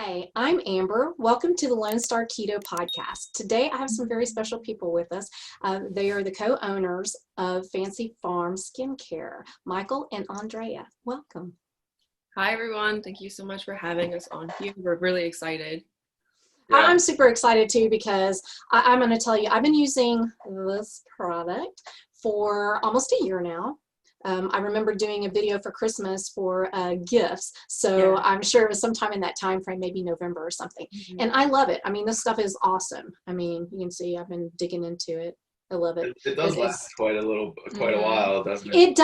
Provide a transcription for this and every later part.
Hi, I'm Amber. Welcome to the Lone Star Keto podcast. Today I have some very special people with us. They are the co-owners of Fancy Farm Skincare, Michael and Andrea. Welcome. Hi, everyone. Thank you so much for having us on here. We're really excited. Yeah. I'm super excited too because I'm going to tell you, I've been using this product for almost a year now. I remember doing a video for Christmas for gifts, so I'm sure it was sometime in that time frame, maybe November or something. And I love it. I mean, this stuff is awesome. I mean, you can see I've been digging into it. I love it. It does last quite a while, doesn't it?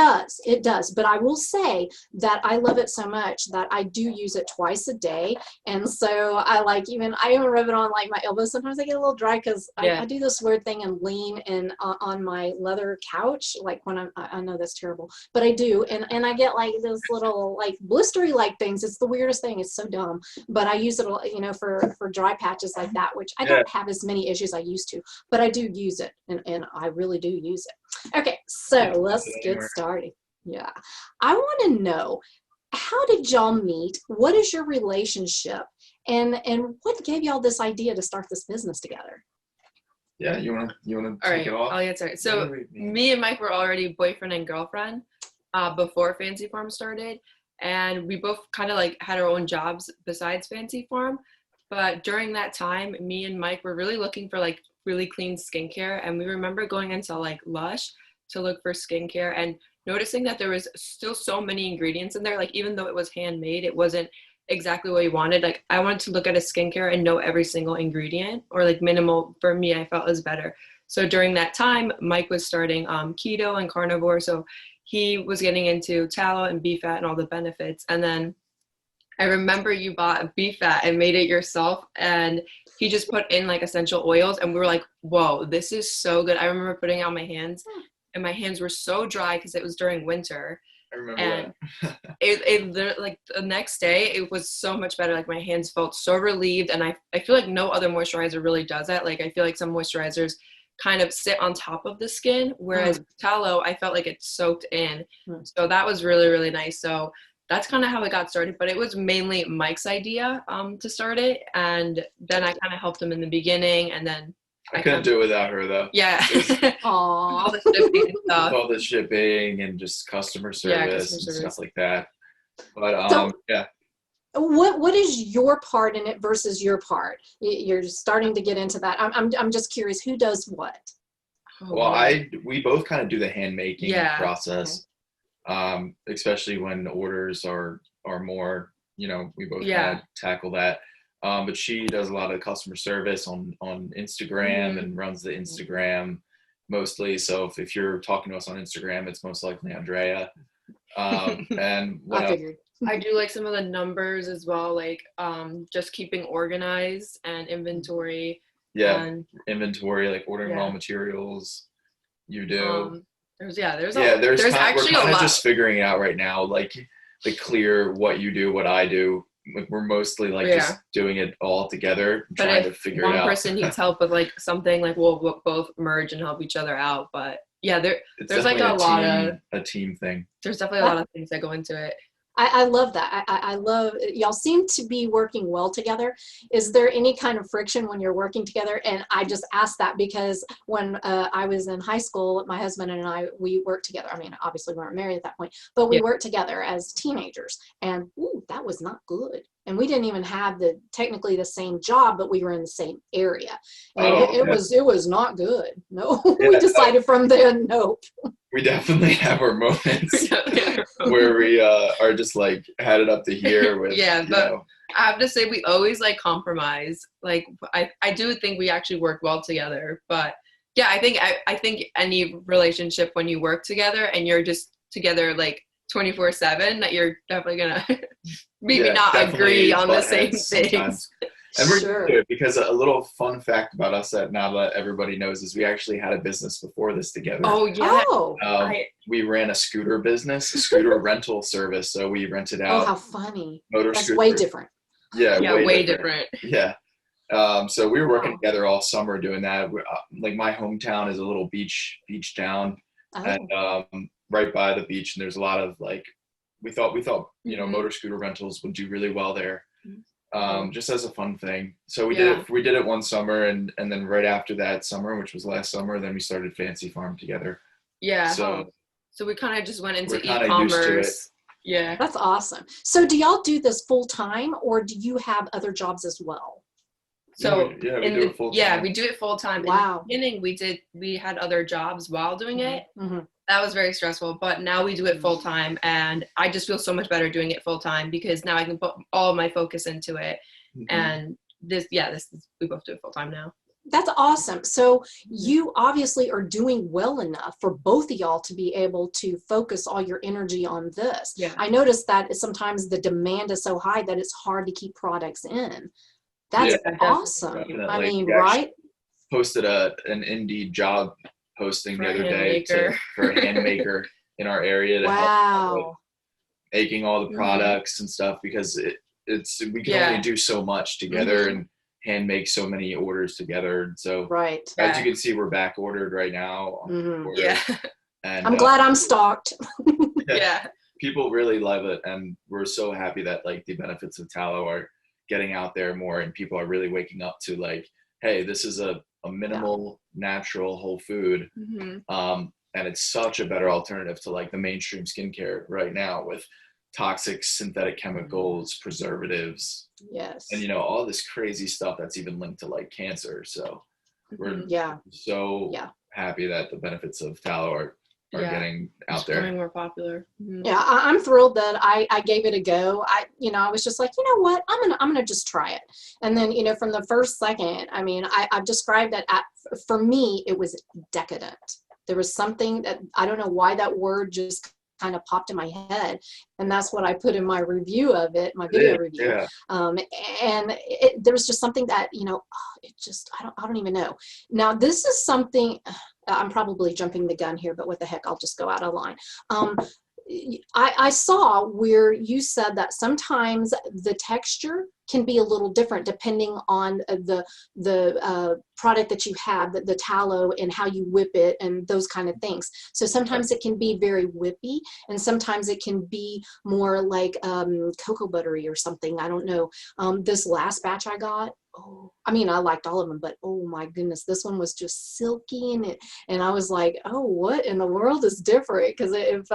It does. But I will say that I love it so much that I do use it twice a day. And so I even rub it on like my elbows. Sometimes I get a little dry because I do this weird thing and lean and on my leather couch, like when I know that's terrible, but I do. And I get like those little like blistery like things. It's the weirdest thing. It's so dumb. But I use it, for dry patches like that, which I don't have as many issues I used to, but I do use it. And I really do use it. Okay, so let's get started. Yeah. I want to know, how did y'all meet? What is your relationship? And what gave y'all this idea to start this business together? Yeah, you wanna take it off? I'll get started. So me and Mike were already boyfriend and girlfriend before Fancy Farm started. And we both kind of like had our own jobs besides Fancy Farm. But during that time, me and Mike were really looking for like really clean skincare, and we remember going into like Lush to look for skincare and noticing that there was still so many ingredients in there. Like, even though it was handmade, it wasn't exactly what we wanted. Like, I wanted to look at a skincare and know every single ingredient, or like minimal. For me, I felt was better. So during that time, Mike was starting keto and carnivore, so he was getting into tallow and beef fat and all the benefits. And then I remember you bought beef fat and made it yourself, and he just put in like essential oils, and we were like, whoa, this is so good. I remember putting it on my hands, and my hands were so dry because it was during winter. I remember and that. it like the next day, it was so much better. Like, my hands felt so relieved, and I feel like no other moisturizer really does that. Like, I feel like some moisturizers kind of sit on top of the skin, whereas tallow, I felt like it soaked in. So that was really, really nice. So that's kind of how it got started, but it was mainly Mike's idea to start it, and then I kind of helped him in the beginning, and then I couldn't do it without her though. Yeah. All the shipping and stuff. All the shipping and just customer service and stuff like that. But so, what is your part in it versus your part? You're starting to get into that. I'm just curious, who does what? We both kind of do the hand making process. Okay. Especially when orders are more, we both kind of tackle that. But she does a lot of customer service on Instagram and runs the Instagram mostly. So if you're talking to us on Instagram, it's most likely Andrea. And what I figured. I do like some of the numbers as well, like just keeping organized and inventory. Inventory, like ordering raw materials. You do. There's actually we're kind a lot. Of just figuring it out right now, like the clear what you do, what I do. Like, we're mostly like just doing it all together, trying to figure it out. One person needs help with like something, like we'll both merge and help each other out. But yeah, there's like a team thing. There's definitely a lot of things that go into it. I love that. I love, y'all seem to be working well together. Is there any kind of friction when you're working together? And I just asked that because when I was in high school, my husband and we worked together. I mean, obviously we weren't married at that point, but we worked together as teenagers, and that was not good. And we didn't even have technically the same job, but we were in the same area. And it was not good. No, we decided from then, nope. We definitely have our moments where we are just like had it up to here with, but I have to say, we always like compromise. Like, I do think we actually work well together, but yeah, I think any relationship, when you work together and you're just together like 24/7, that you're definitely gonna maybe not agree on the same things. And we're good, because a little fun fact about us that now that everybody knows is we actually had a business before this together. Oh yeah. We ran a scooter business, a scooter rental service. So we rented out. Oh, how funny! That's scooters. Way different. Yeah, way different. Yeah. So we were working together all summer doing that. Like, my hometown is a little beach town, and right by the beach, and there's a lot of like, we thought motor scooter rentals would do really well there. just as a fun thing. So we did it one summer, and then right after that summer, which was last summer, then we started Fancy Farm together. Yeah. So we kind of just went into e-commerce. Yeah. That's awesome. So do y'all do this full time, or do you have other jobs as well? So we do it full time. Yeah, we do it full time. Wow. In the beginning, we had other jobs while doing it. Mm-hmm. That was very stressful, but now we do it full time, and I just feel so much better doing it full time because now I can put all my focus into it. And we both do it full time now. That's awesome. So you obviously are doing well enough for both of y'all to be able to focus all your energy on this. Yeah. I noticed that sometimes the demand is so high that it's hard to keep products in. That's awesome. Definitely. I mean, we right? Posted an Indeed job posting for the other day for a hand maker in our area to help making all the products and stuff, because we can only do so much together and hand make so many orders together. So as you can see, we're back ordered right now. And I'm glad I'm stocked. People really love it, and we're so happy that like the benefits of tallow are getting out there more, and people are really waking up to like, hey, this is a minimal, natural, whole food. And it's such a better alternative to like the mainstream skincare right now with toxic synthetic chemicals, preservatives, and all this crazy stuff that's even linked to like cancer. So we're so happy that the benefits of tallow are getting out there. Becoming more popular. Yeah, I'm thrilled that I gave it a go. I was just like, you know what, I'm gonna just try it. And then from the first second, I mean, I've described that for me it was decadent. There was something that I don't know why that word just kind of popped in my head, and that's what I put in my review of it, my video review. And there was just something that it just I don't even know. Now this is something I'm probably jumping the gun here, but what the heck, I'll just go out of line. I saw where you said that sometimes the texture can be a little different depending on the product that you have, the tallow, and how you whip it and those kind of things. So sometimes it can be very whippy, and sometimes it can be more like cocoa buttery or something. I don't know. This last batch I got, I mean, I liked all of them, but oh my goodness, this one was just silky, and I was like, oh, what in the world is different? Because it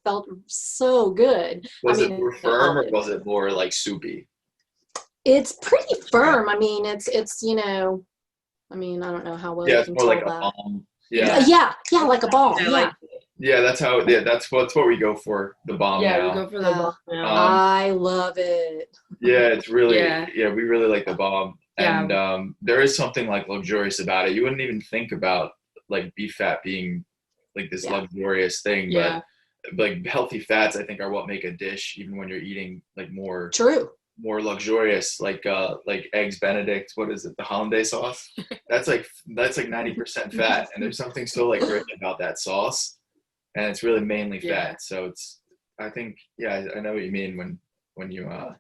felt so good. Was it more firm, or was it more like soupy? It's pretty firm. I mean, it's I mean, I don't know how well you can it's more tell like that. A balm. Yeah, like a balm. That's how. That's what we go for, the balm. We go for the balm now. I love it. It's really we really like the balm. And there is something like luxurious about it. You wouldn't even think about like beef fat being like this luxurious thing, but like healthy fats, I think, are what make a dish, even when you're eating like more luxurious, like eggs Benedict. What is it? The hollandaise sauce. That's like 90% fat, and there's something so like rich about that sauce, and it's really mainly fat. So it's, I think, I know what you mean when you are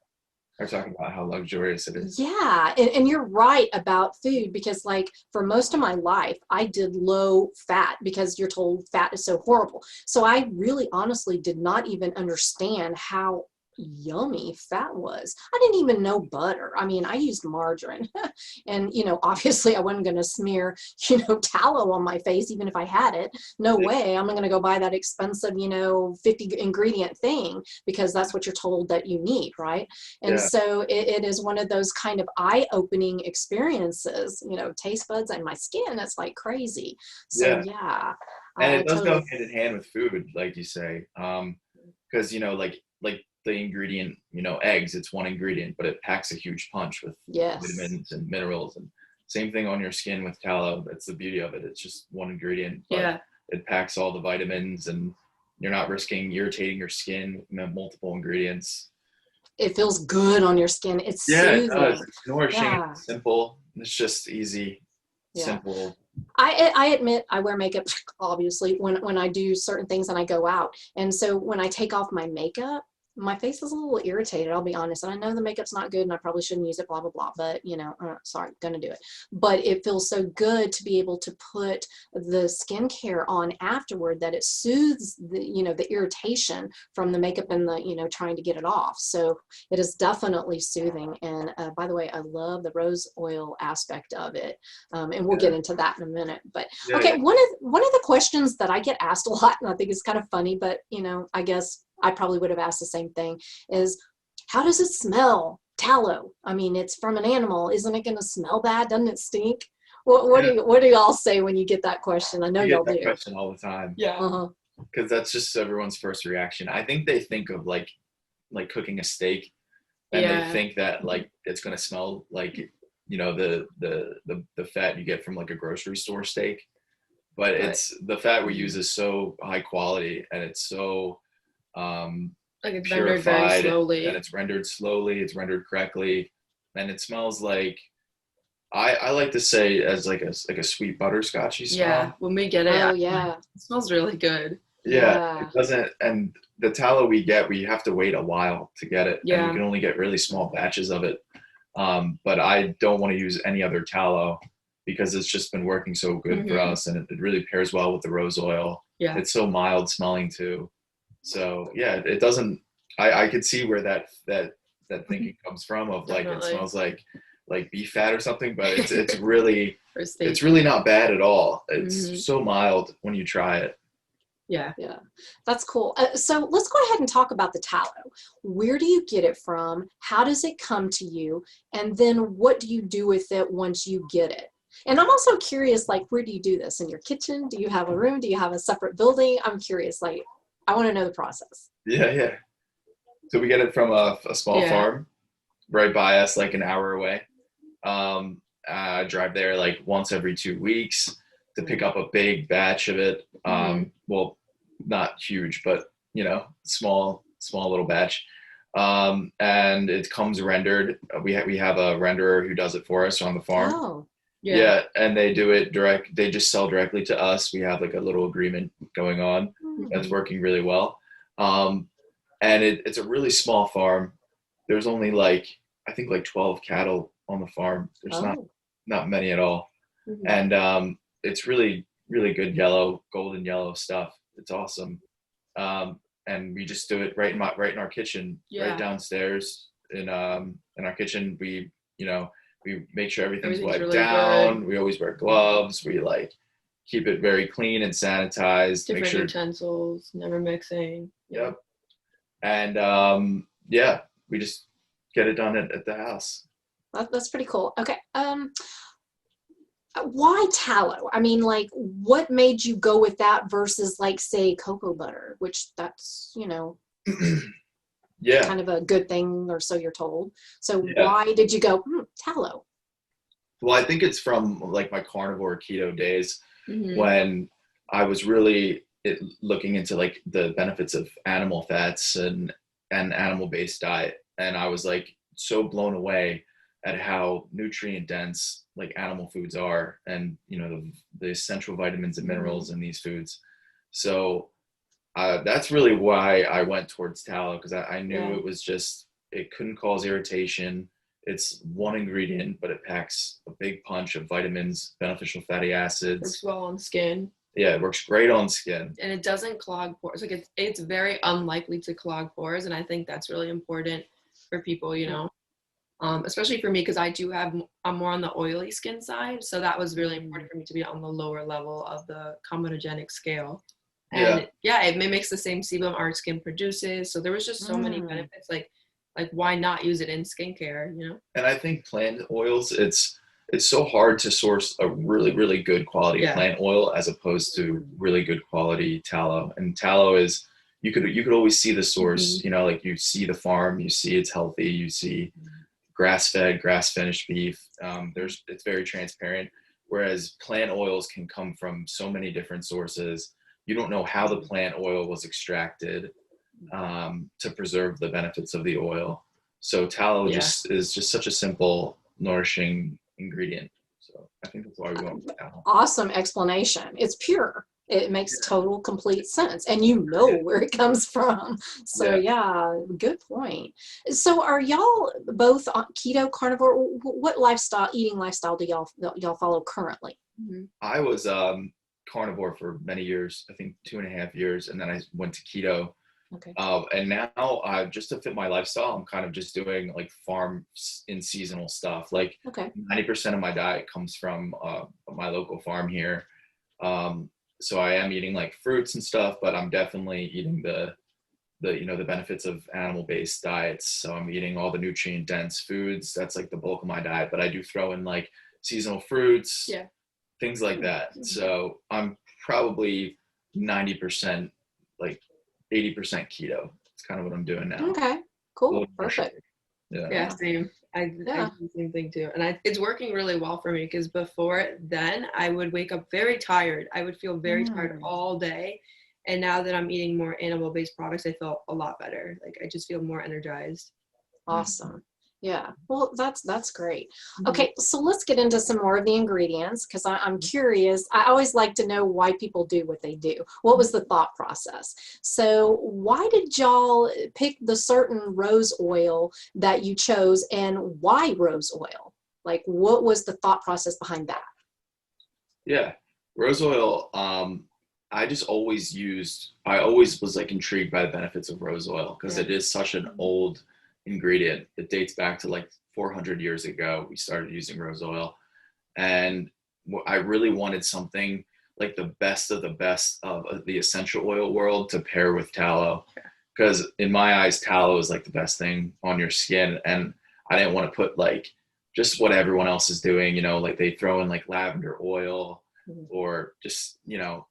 talking about how luxurious it is. Yeah, and you're right about food, because like for most of my life, I did low fat because you're told fat is so horrible. So I really honestly did not even understand how yummy fat was. I didn't even know butter. I mean, I used margarine and obviously I wasn't going to smear tallow on my face even if I had it. No way. I'm going to go buy that expensive 50 ingredient thing, because that's what you're told that you need, right? And so it is one of those kind of eye-opening experiences, taste buds and my skin, it's like crazy. So and it does go hand in hand with food, like you say, because like the ingredient, eggs, it's one ingredient, but it packs a huge punch with vitamins and minerals. And same thing on your skin with tallow. That's the beauty of it. It's just one ingredient, but it packs all the vitamins, and you're not risking irritating your skin with multiple ingredients. It feels good on your skin. It's soothing. It does. It's nourishing. It's simple. It's just easy, simple. I admit I wear makeup, obviously, when I do certain things and I go out. And so when I take off my makeup, my face is a little irritated, I'll be honest. And I know the makeup's not good and I probably shouldn't use it, blah, blah, blah. But, you know, sorry, gonna do it. But it feels so good to be able to put the skincare on afterward that it soothes the, you know, the irritation from the makeup and the, you know, trying to get it off. So it is definitely soothing. And by the way, I love the rose oil aspect of it. And we'll get into that in a minute. But okay, one of the questions that I get asked a lot, and I think it's kind of funny, but, you know, I guess I probably would have asked the same thing, is how does it smell? Tallow. I mean, it's from an animal. Isn't it going to smell bad? Doesn't it stink? What do y'all say when you get that question? I know y'all do. I get that question all the time. Yeah. Because that's just everyone's first reaction. I think they think of like cooking a steak, and they think that like it's going to smell like, you know, the fat you get from like a grocery store steak. But it's the fat we use is so high quality, and it's so like it's purified, rendered very slowly, and it's rendered slowly, it's rendered correctly, and it smells like, I like to say as like a sweet butterscotchy smell. Yeah, when we get it, it smells really good. Yeah, it doesn't, and the tallow we get, we have to wait a while to get it. And you can only get really small batches of it. But I don't want to use any other tallow because it's just been working so good for us, and it really pairs well with the rose oil. Yeah, it's so mild smelling too. So yeah, it doesn't. I could see where that thinking comes from of like it smells like beef fat or something, but it's really not bad at all. It's so mild when you try it. Yeah, that's cool. So let's go ahead and talk about the tallow. Where do you get it from? How does it come to you? And then what do you do with it once you get it? And I'm also curious, like, where do you do this? In your kitchen? Do you have a room? Do you have a separate building? I'm curious, like, I want to know the process. Yeah. So we get it from a small farm right by us, like an hour away. I drive there like once every 2 weeks to pick up a big batch of it. Well, not huge, but, you know, small little batch. And it comes rendered. We have a renderer who does it for us on the farm. Oh. Yeah, and they do it direct. They just sell directly to us. We have like a little agreement going on that's working really well. And it's a really small farm. There's only I think 12 cattle on the farm. There's not many at all. And it's really, really good golden yellow stuff. It's awesome. And we just do it right in our kitchen, right downstairs in our kitchen. We make sure everything's wiped really down. Good. We always wear gloves. We keep it very clean and sanitized. Different utensils, never mixing. Yep. And we just get it done at the house. That's pretty cool. Okay. Why tallow? I mean, what made you go with that versus say cocoa butter, which that's, kind of a good thing, or so you're told. So why did you go tallow? Well, I think it's from my carnivore keto days when I was really looking into the benefits of animal fats and animal-based diet. And I was so blown away at how nutrient dense animal foods are, and the essential vitamins and minerals in these foods. So that's really why I went towards tallow, because I knew it couldn't cause irritation. It's one ingredient, but it packs a big punch of vitamins, beneficial fatty acids. Works well on skin. Yeah, it works great on skin. And it doesn't clog pores. It's very unlikely to clog pores, and I think that's really important for people, especially for me, because I'm more on the oily skin side. So that was really important for me to be on the lower level of the comedogenic scale. And it mimics the same sebum our skin produces. So there was just so many benefits. Why not use it in skincare, And I think plant oils, it's so hard to source a really, really good quality plant oil as opposed to really good quality tallow. And tallow is, you could always see the source, you see the farm, you see it's healthy, you see grass-fed, grass-finished beef. It's very transparent. Whereas plant oils can come from so many different sources. You don't know how the plant oil was extracted to preserve the benefits of the oil. So tallow is just such a simple, nourishing ingredient. So I think that's why we went with tallow. Awesome explanation. It's pure. It makes total complete sense, and you know where it comes from. So yeah, good point. So are y'all both on keto, carnivore? What eating lifestyle do y'all follow currently? I was carnivore for many years, I think 2.5 years, and then I went to keto. Okay. And now just to fit my lifestyle, I'm kind of just doing like farm in seasonal stuff. Like 90% of my diet comes from my local farm here. So I am eating like fruits and stuff, but I'm definitely eating the benefits of animal-based diets. So I'm eating all the nutrient-dense foods. That's like the bulk of my diet, but I do throw in like seasonal fruits, things like that. So I'm probably 90%, like 80% keto. It's kind of what I'm doing now. Okay, cool, perfect. Yeah, same. I do the same thing too. And it's working really well for me, because before then I would wake up very tired. I would feel very tired all day. And now that I'm eating more animal-based products, I feel a lot better. Like I just feel more energized. Awesome. Yeah, well, that's great. Okay, so let's get into some more of the ingredients, because I'm curious. I always like to know why people do what they do. What was the thought process? So why did y'all pick the certain rose oil that you chose, and why rose oil? Like, what was the thought process behind that? Yeah, rose oil, I always was like intrigued by the benefits of rose oil, because it is such an old ingredient. It dates back to like 400 years ago. We started using rose oil, and I really wanted something like the best of the essential oil world to pair with tallow, because in my eyes, tallow is like the best thing on your skin. And I didn't want to put like just what everyone else is doing, like they throw in like lavender oil or just,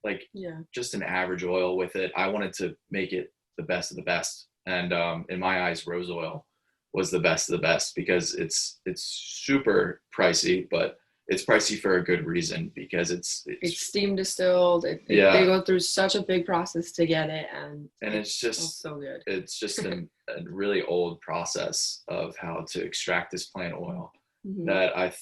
like just an average oil with it. I wanted to make it the best of the best. And in my eyes, rose oil was the best of the best, because it's super pricey, but it's pricey for a good reason, because it's steam distilled. They go through such a big process to get it, and it's just so good. It's just a really old process of how to extract this plant oil that I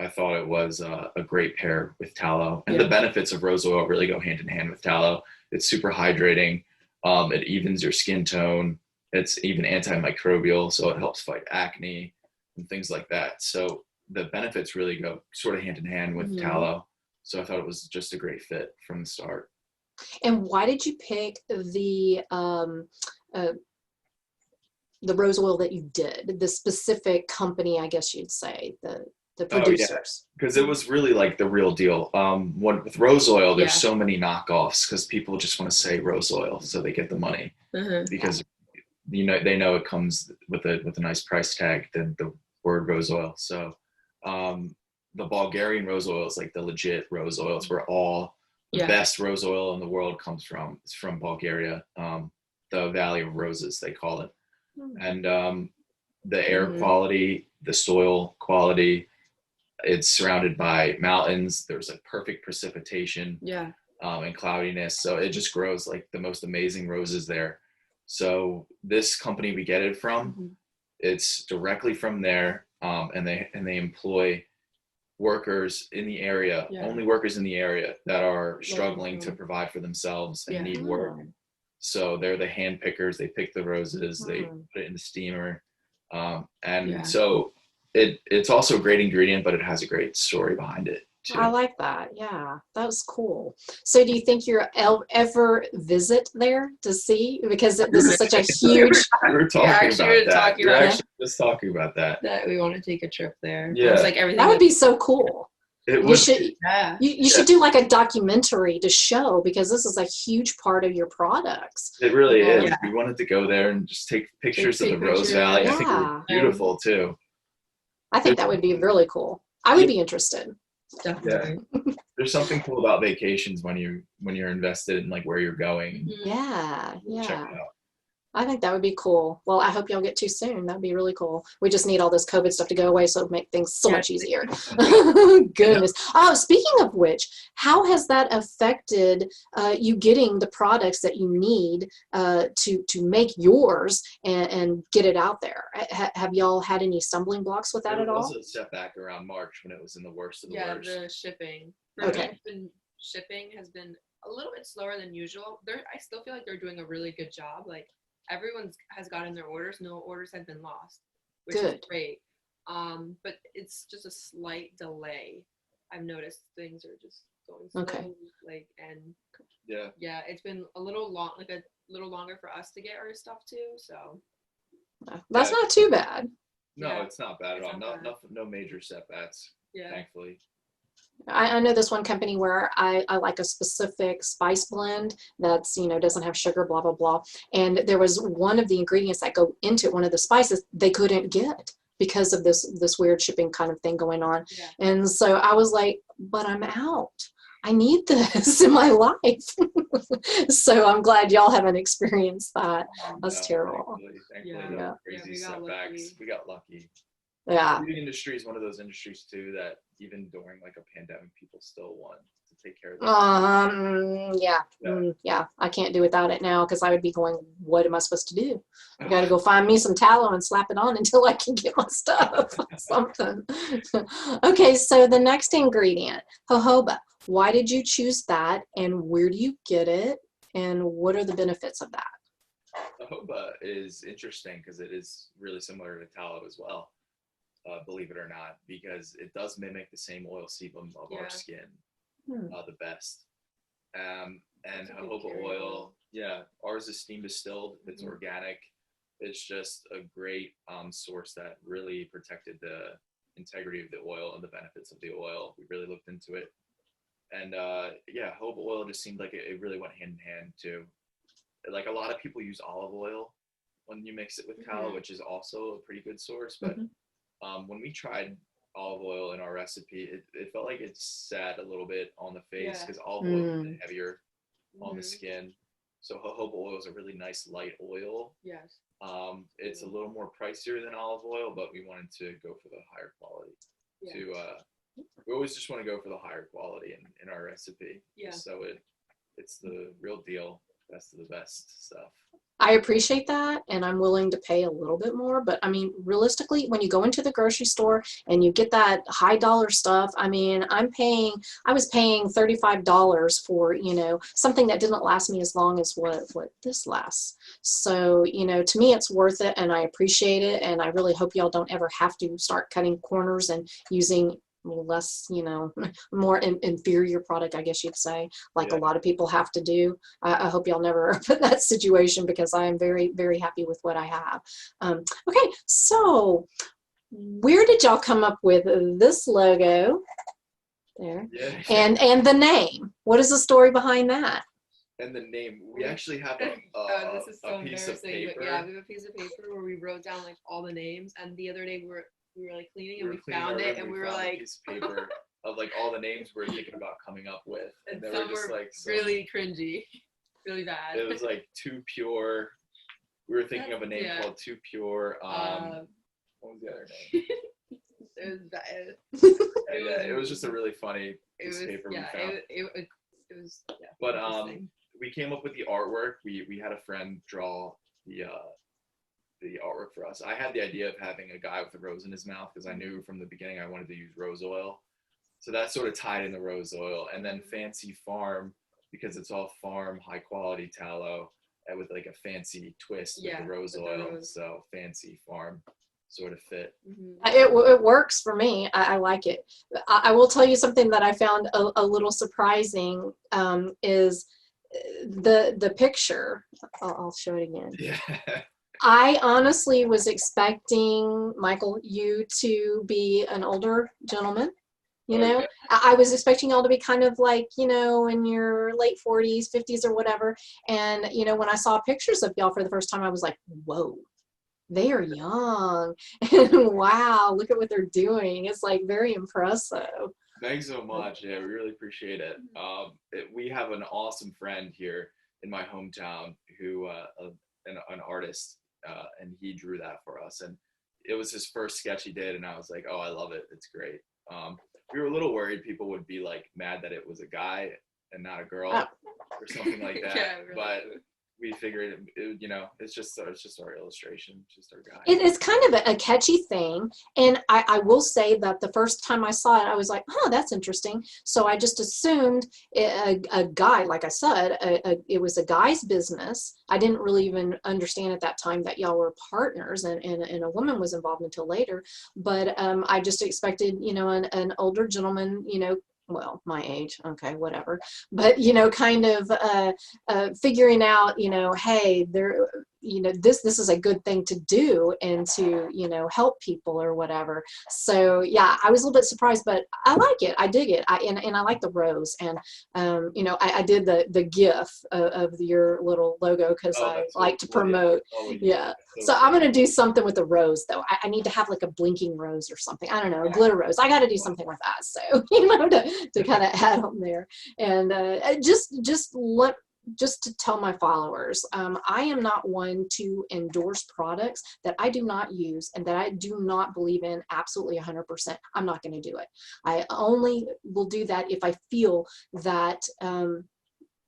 thought it was a great pair with tallow. And the benefits of rose oil really go hand in hand with tallow. It's super hydrating. It evens your skin tone. It's even antimicrobial, so it helps fight acne and things like that. So the benefits really go sort of hand in hand with tallow. So I thought it was just a great fit from the start. And why did you pick the rose oil that you did? The specific company, I guess you'd say, the producers. Because it was really like the real deal. With rose oil, there's so many knockoffs, because people just want to say rose oil so they get the money, because they know it comes with a nice price tag than the word rose oil. So the Bulgarian rose oil is like the legit rose oil. It's where all the best rose oil in the world comes from. It's from Bulgaria, the Valley of Roses, they call it. And the air quality, the soil quality, it's surrounded by mountains. There's like perfect precipitation and cloudiness. So it just grows like the most amazing roses there. So this company we get it from, it's directly from there. And they employ workers in the area, only workers in the area that are struggling to provide for themselves and need work. So they're the hand pickers. They pick the roses, they put it in the steamer. So it's also a great ingredient, but it has a great story behind it too. I like that. Yeah, that was cool. So do you think you'll ever visit there to see? Because this is such a huge... We're talking just talking about that. That we want to take a trip there. Yeah. It's like everything. That would be so cool. You should do like a documentary to show, because this is a huge part of your products. It really is. We wanted to go there and just take pictures of the Rose Valley. I think it was beautiful too. I think that would be really cool. I would be interested. Definitely. There's something cool about vacations when you're invested in like where you're going. Yeah. Check it out. I think that would be cool. Well, I hope y'all get to soon. That'd be really cool. We just need all this COVID stuff to go away, so it'll make things so much easier. Goodness. Oh, speaking of which, how has that affected you getting the products that you need to make yours and get it out there? Have y'all had any stumbling blocks with that at all? There was a setback around March when it was in the worst of the worst. Yeah, the shipping. Okay. Shipping has been a little bit slower than usual. I still feel like they're doing a really good job. Like everyone has gotten their orders. No orders have been lost, which is great. But it's just a slight delay. I've noticed things are just going slow. Okay. Like, and yeah, it's been a little longer for us to get our stuff too. So that's not too bad. No, it's not bad at all. No major setbacks. Yeah. Thankfully. I know this one company where I like a specific spice blend that's, doesn't have sugar, blah, blah, blah. And there was one of the ingredients that go into it, one of the spices they couldn't get because of this weird shipping kind of thing going on. Yeah. And so I was like, but I'm out. I need this in my life. So I'm glad y'all haven't experienced that. That's terrible. Thankfully, crazy setbacks. We got lucky. Yeah. The beauty industry is one of those industries too that even during like a pandemic, people still want to take care of them. Yeah. I can't do without it now because I would be going, what am I supposed to do? I got to go find me some tallow and slap it on until I can get my stuff. Something. Okay, so the next ingredient, jojoba. Why did you choose that, and where do you get it, and what are the benefits of that? Jojoba is interesting because it is really similar to tallow as well. Believe it or not, because it does mimic the same oil sebum of our skin the best. And jojoba oil, ours is steam distilled. It's organic. It's just a great source that really protected the integrity of the oil and the benefits of the oil. We really looked into it. And jojoba oil just seemed like it really went hand in hand too. Like a lot of people use olive oil when you mix it with tallow, which is also a pretty good source. But when we tried olive oil in our recipe, it felt like it sat a little bit on the face because olive oil is heavier on the skin. So jojoba oil is a really nice light oil. Yes. It's a little more pricier than olive oil, but we wanted to go for the higher quality. We always just want to go for the higher quality in our recipe. Yeah. So it's the real deal, best of the best stuff. I appreciate that, and I'm willing to pay a little bit more, but I mean, realistically, when you go into the grocery store and you get that high dollar stuff, I mean, I was paying $35 for, something that didn't last me as long as what this lasts. So, to me, it's worth it, and I appreciate it, and I really hope y'all don't ever have to start cutting corners and using less, more inferior product, I guess you'd say, like a lot of people have to do. I hope y'all never put in that situation because I am very, very happy with what I have. Okay, so where did y'all come up with this logo there? And the name? What is the story behind that? And the name, we actually have a piece of paper. But we have a piece of paper where we wrote down like all the names, and the other day we were like cleaning and we found it, and we were like, a piece of paper of like all the names we were thinking about coming up with, and they were just like really cringy, really bad. It was like Too Pure. We were thinking of a name called Too Pure. What was the other name? It was just a really funny piece of paper we found. It was. But we came up with the artwork. We had a friend draw the artwork for us. I had the idea of having a guy with a rose in his mouth because I knew from the beginning I wanted to use rose oil. So that sort of tied in the rose oil. And then Fancy Farm, because it's all farm, high quality tallow, and with like a fancy twist with the rose oil. So Fancy Farm sort of fit. It works for me. I like it. I will tell you something that I found a little surprising is the picture. I'll show it again. Yeah. I honestly was expecting, Michael, you to be an older gentleman. I was expecting y'all to be kind of like, in your late 40s, 50s or whatever. And, when I saw pictures of y'all for the first time, I was like, whoa, they are young. And wow, look at what they're doing. It's like very impressive. Thanks so much. Yeah, we really appreciate it. We have an awesome friend here in my hometown who, an artist, and he drew that for us. And it was his first sketch he did, and I was like, oh, I love it. It's great. We were a little worried people would be like mad that it was a guy and not a girl or something like that. Really. But we figured it, you know, it's just our illustration, just our guide. It's kind of a catchy thing. And I will say that the first time I saw it, I was like, oh, that's interesting. So I just assumed a guy, like I said, it was a guy's business. I didn't really even understand at that time that y'all were partners and a woman was involved until later. But I just expected, you know, an older gentleman, you know, well, my age, okay, whatever. But, you know, kind of figuring out, you know, hey, there, you know, this is a good thing to do and to, you know, help people or whatever. So yeah, I was a little bit surprised, but I like it. I dig it. And I like the rose. And, you know, I did the GIF of your little logo because I like to promote. Yeah. So I'm going to do something with the rose though. I need to have like a blinking rose or something. I don't know, a glitter rose. I got to do something with that. So, you know, to kind of add on there. And just to tell my followers, I am not one to endorse products that I do not use and that I do not believe in absolutely 100%. I'm not going to do it. I only will do that if I feel that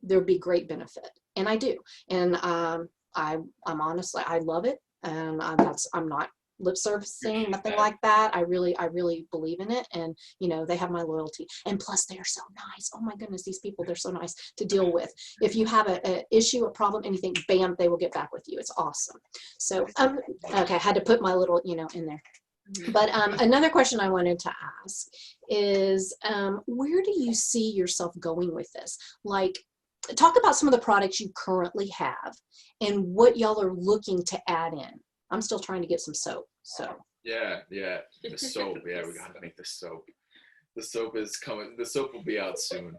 there'll be great benefit. And I do. And I'm honestly, I love it. And I'm not lip servicing, nothing like that. I really believe in it. And, you know, they have my loyalty. And plus they are so nice. Oh my goodness, these people, they're so nice to deal with. If you have a issue, a problem, anything, bam, they will get back with you. It's awesome. So, okay, I had to put my little, you know, in there. But another question I wanted to ask is, where do you see yourself going with this? Like, talk about some of the products you currently have and what y'all are looking to add in. I'm still trying to get some soap. So yeah, the soap. Yeah, we gotta make the soap. The soap is coming. The soap will be out soon.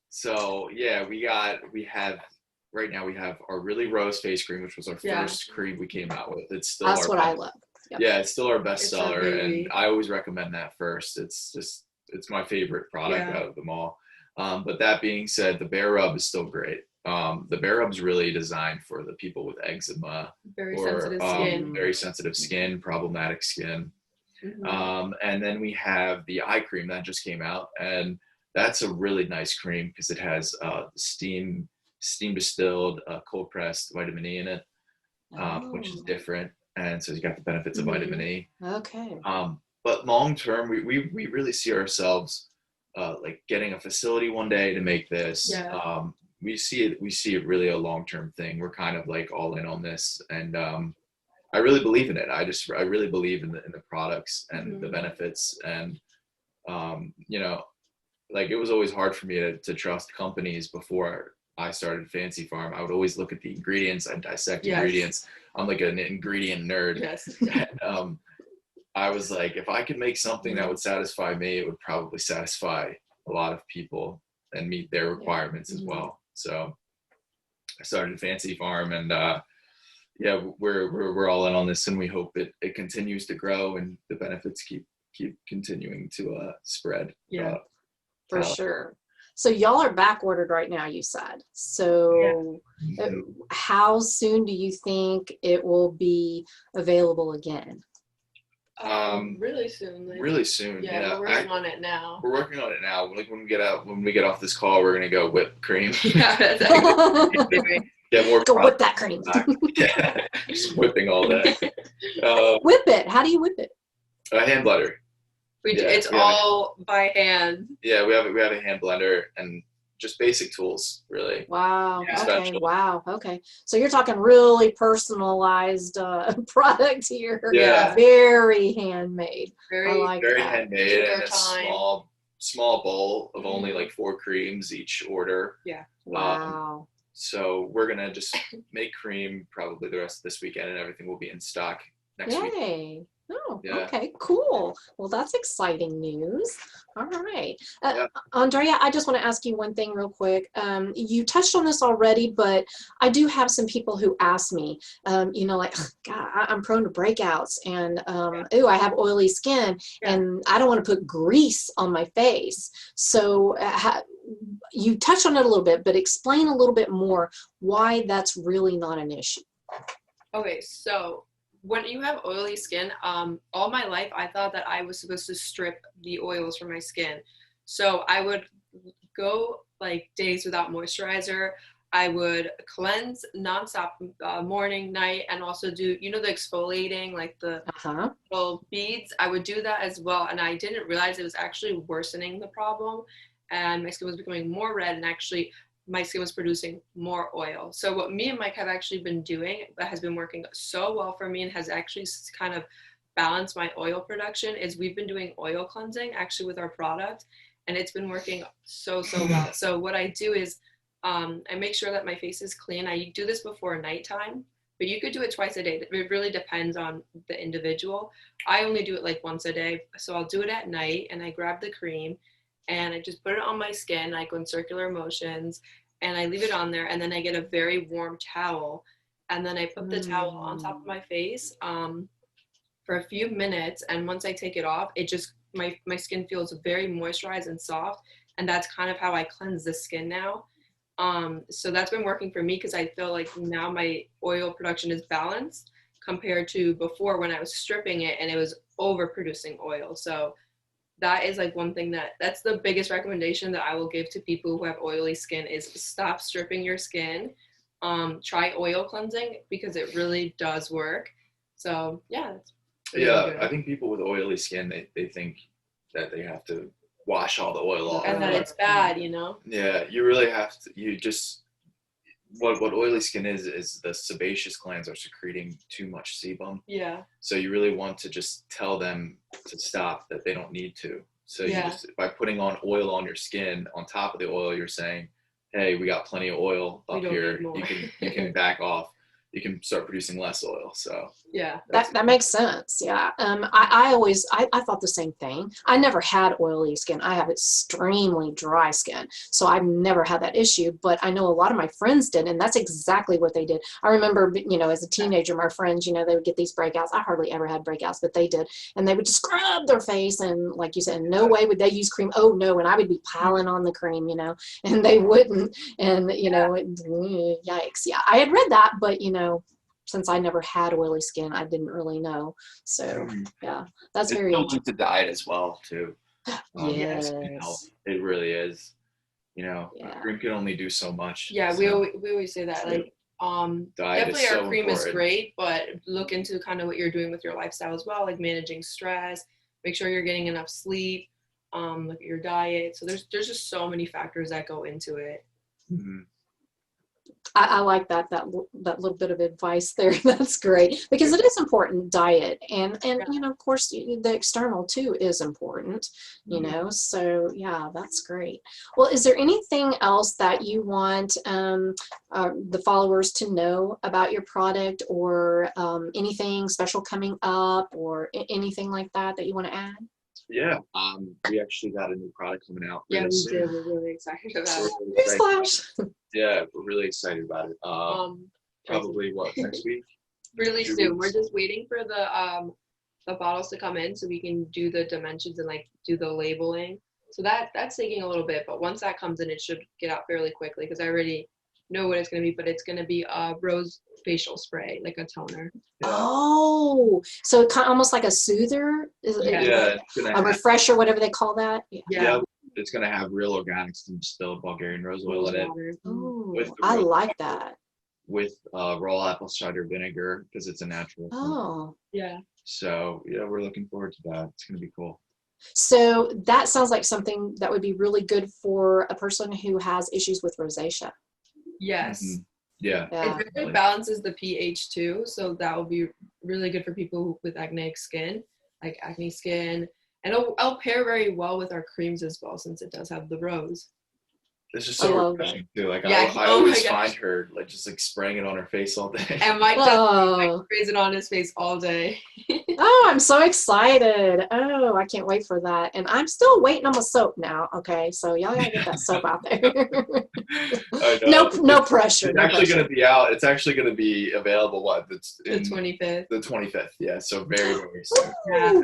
So yeah, right now we have our really rose face cream, which was our first cream we came out with. It's still that's what I love. Yep. Yeah, it's still our best seller, and I always recommend that first. It's my favorite product out of them all. But that being said, the Bear Rub is still great. The Bear Rub's really designed for the people with eczema very sensitive skin, problematic skin. Mm-hmm. And then we have the eye cream that just came out, and that's a really nice cream because it has steam distilled, cold pressed vitamin E in it, which is different, and so you got the benefits of vitamin E. Okay. But long term, we really see ourselves like getting a facility one day to make this. Yeah. We see it really a long-term thing. We're kind of like all in on this, and I really believe in it. I really believe in the products and the benefits, and you know, like it was always hard for me to trust companies before I started Fancy Farm. I would always look at the ingredients and dissect ingredients. I'm like an ingredient nerd. Yes. I was like, if I could make something that would satisfy me, it would probably satisfy a lot of people and meet their requirements as well. So I started Fancy Farm, and yeah, we're all in on this, and we hope it continues to grow and the benefits keep continuing to spread. Yeah, for sure. So y'all are back ordered right now, you said. So how soon do you think it will be available again? Really soon. Really soon. Yeah, we're working on it now. We're working on it now. Like when we get off this call, we're gonna go whip cream. Yeah, Get more. Go whip that cream. Yeah, just whipping all day. Whip it. How do you whip it? Hand blender. It's all by hand. Yeah, we have a hand blender and just basic tools, really. Wow. Okay. Wow. Okay. So you're talking really personalized product here. Yeah. Very handmade. Very handmade, and a small bowl of only like 4 creams each order. Yeah. Wow. So we're gonna just make cream probably the rest of this weekend, and everything will be in stock next week. Yay. Oh, okay, cool. Well, that's exciting news. All right. Andrea, I just want to ask you one thing real quick. You touched on this already, but I do have some people who ask me, you know, like, God, I'm prone to breakouts, and ooh, I have oily skin, and I don't want to put grease on my face. So you touched on it a little bit, but explain a little bit more why that's really not an issue. Okay, so when you have oily skin, all my life I thought that I was supposed to strip the oils from my skin. So I would go like days without moisturizer. I would cleanse nonstop, morning, night, and also do, you know, the exfoliating, like the little beads. I would do that as well, and I didn't realize it was actually worsening the problem, and my skin was becoming more red, and actually my skin was producing more oil. So what me and Mike have actually been doing that has been working so well for me and has actually kind of balanced my oil production is we've been doing oil cleansing actually with our product, and it's been working so well. So what I do is I make sure that my face is clean. I do this before nighttime, but you could do it twice a day. It really depends on the individual. I only do it like once a day. So I'll do it at night, and I grab the cream and I just put it on my skin. I go in circular motions and I leave it on there, and then I get a very warm towel, and then I put the towel on top of my face for a few minutes. And once I take it off, it just, my skin feels very moisturized and soft. And that's kind of how I cleanse the skin now. So that's been working for me because I feel like now my oil production is balanced compared to before when I was stripping it and it was overproducing oil. So that is like one thing that's the biggest recommendation that I will give to people who have oily skin is stop stripping your skin. Try oil cleansing because it really does work. So yeah. Really good. I think people with oily skin, they think that they have to wash all the oil off. And that it's bad, you know? Yeah, you really have to, what oily skin is the sebaceous glands are secreting too much sebum. Yeah. So you really want to just tell them to stop, that they don't need to. So you just, by putting on oil on your skin, on top of the oil, you're saying, hey, we got plenty of oil up here. You can back off. You can start producing less oil. So yeah, that makes sense. Yeah. I thought the same thing. I never had oily skin. I have extremely dry skin. So I've never had that issue, but I know a lot of my friends did. And that's exactly what they did. I remember, you know, as a teenager, my friends, you know, they would get these breakouts. I hardly ever had breakouts, but they did. And they would scrub their face. And like you said, no way would they use cream. Oh no. And I would be piling on the cream, you know, and they wouldn't. And, you know, yikes. Yeah. I had read that, but, you know, since I never had oily skin, I didn't really know. So yeah, that's very interesting. It's to diet as well too. Yes. It really is. You know, cream can only do so much. Yeah, so. we always say that. Like, definitely our cream is great, but look into kind of what you're doing with your lifestyle as well, like managing stress. Make sure you're getting enough sleep. Look at your diet. So there's just so many factors that go into it. Mm-hmm. I like that little bit of advice there. That's great because it is important, diet, and you know, of course, the external too is important, you know. So yeah, that's great. Well, is there anything else that you want the followers to know about your product, or anything special coming up, or anything like that you want to add? Yeah, we actually got a new product coming out. Yeah, we did. We're really excited about it. Yeah, we're really excited about it. Probably next week? Really soon. We're just waiting for the bottles to come in so we can do the dimensions and like do the labeling. So that's taking a little bit, but once that comes in, it should get out fairly quickly because I already know what it's going to be, but it's going to be a rose facial spray, like a toner. Oh, so it kind of almost like a soother? A refresher, whatever they call that? Yeah. It's going to have real organics and distilled Bulgarian rose oil in it. Oh, I like that. With raw apple cider vinegar because it's a natural. Oh. Yeah. So, yeah, we're looking forward to that. It's going to be cool. So that sounds like something that would be really good for a person who has issues with rosacea. Yes. Mm-hmm. Yeah. It really balances the pH too, so that will be really good for people with acneic skin, like acne skin, and it'll pair very well with our creams as well since it does have the rose. It's just so refreshing too. Like I always find her like just like spraying it on her face all day. And Mike sprays it on his face all day. Oh, I'm so excited. Oh, I can't wait for that. And I'm still waiting on my soap now. Okay, so y'all gotta get that soap out there. No pressure. It's actually going to be out. It's actually going to be available. The 25th. The 25th. Yeah. So very, very soon.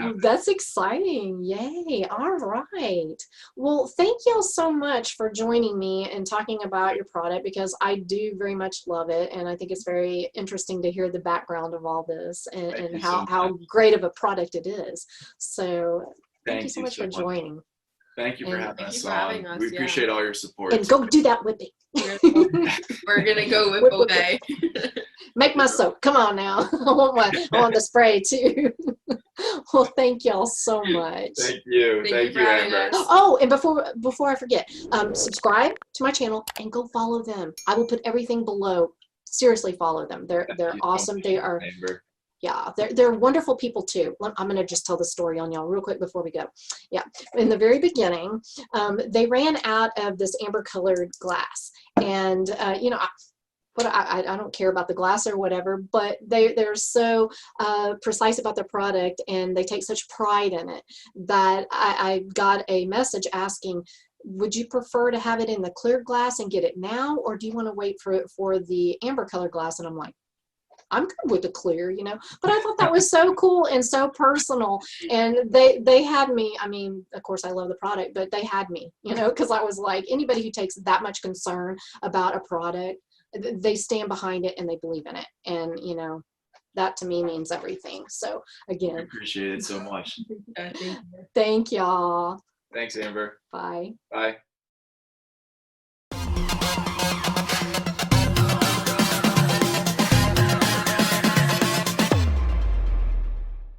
Ooh, that's exciting. Yay. All right. Well, thank y'all so much for joining me and talking about your product because I do very much love it. And I think it's very interesting to hear the background of all this and how great of a product it is. So thank you so much for joining. Thank you for And having thank you us for having on. us, We appreciate all your support. And go do that whipping. We're gonna go whip away. Make my soap. Come on now. I want the spray too. Well, thank y'all so much. Thank you. Thank you for having Amber. us. Oh, and before I forget, subscribe to my channel and go follow them. I will put everything below. Seriously, follow them. They're awesome. They are. Amber. Yeah, they're wonderful people too. I'm gonna just tell the story on y'all real quick before we go. Yeah, in the very beginning, they ran out of this amber colored glass, and you know, I don't care about the glass or whatever, but they're so precise about their product, and they take such pride in it that I got a message asking, would you prefer to have it in the clear glass and get it now, or do you want to wait for the amber colored glass? And I'm like, I'm good with the clear, you know, but I thought that was so cool and so personal. And they had me, I mean, of course I love the product, but they had me, you know, because I was like, anybody who takes that much concern about a product, they stand behind it and they believe in it. And, you know, that to me means everything. So again, I appreciate it so much. Thank you. Thank y'all. Thanks, Amber. Bye. Bye.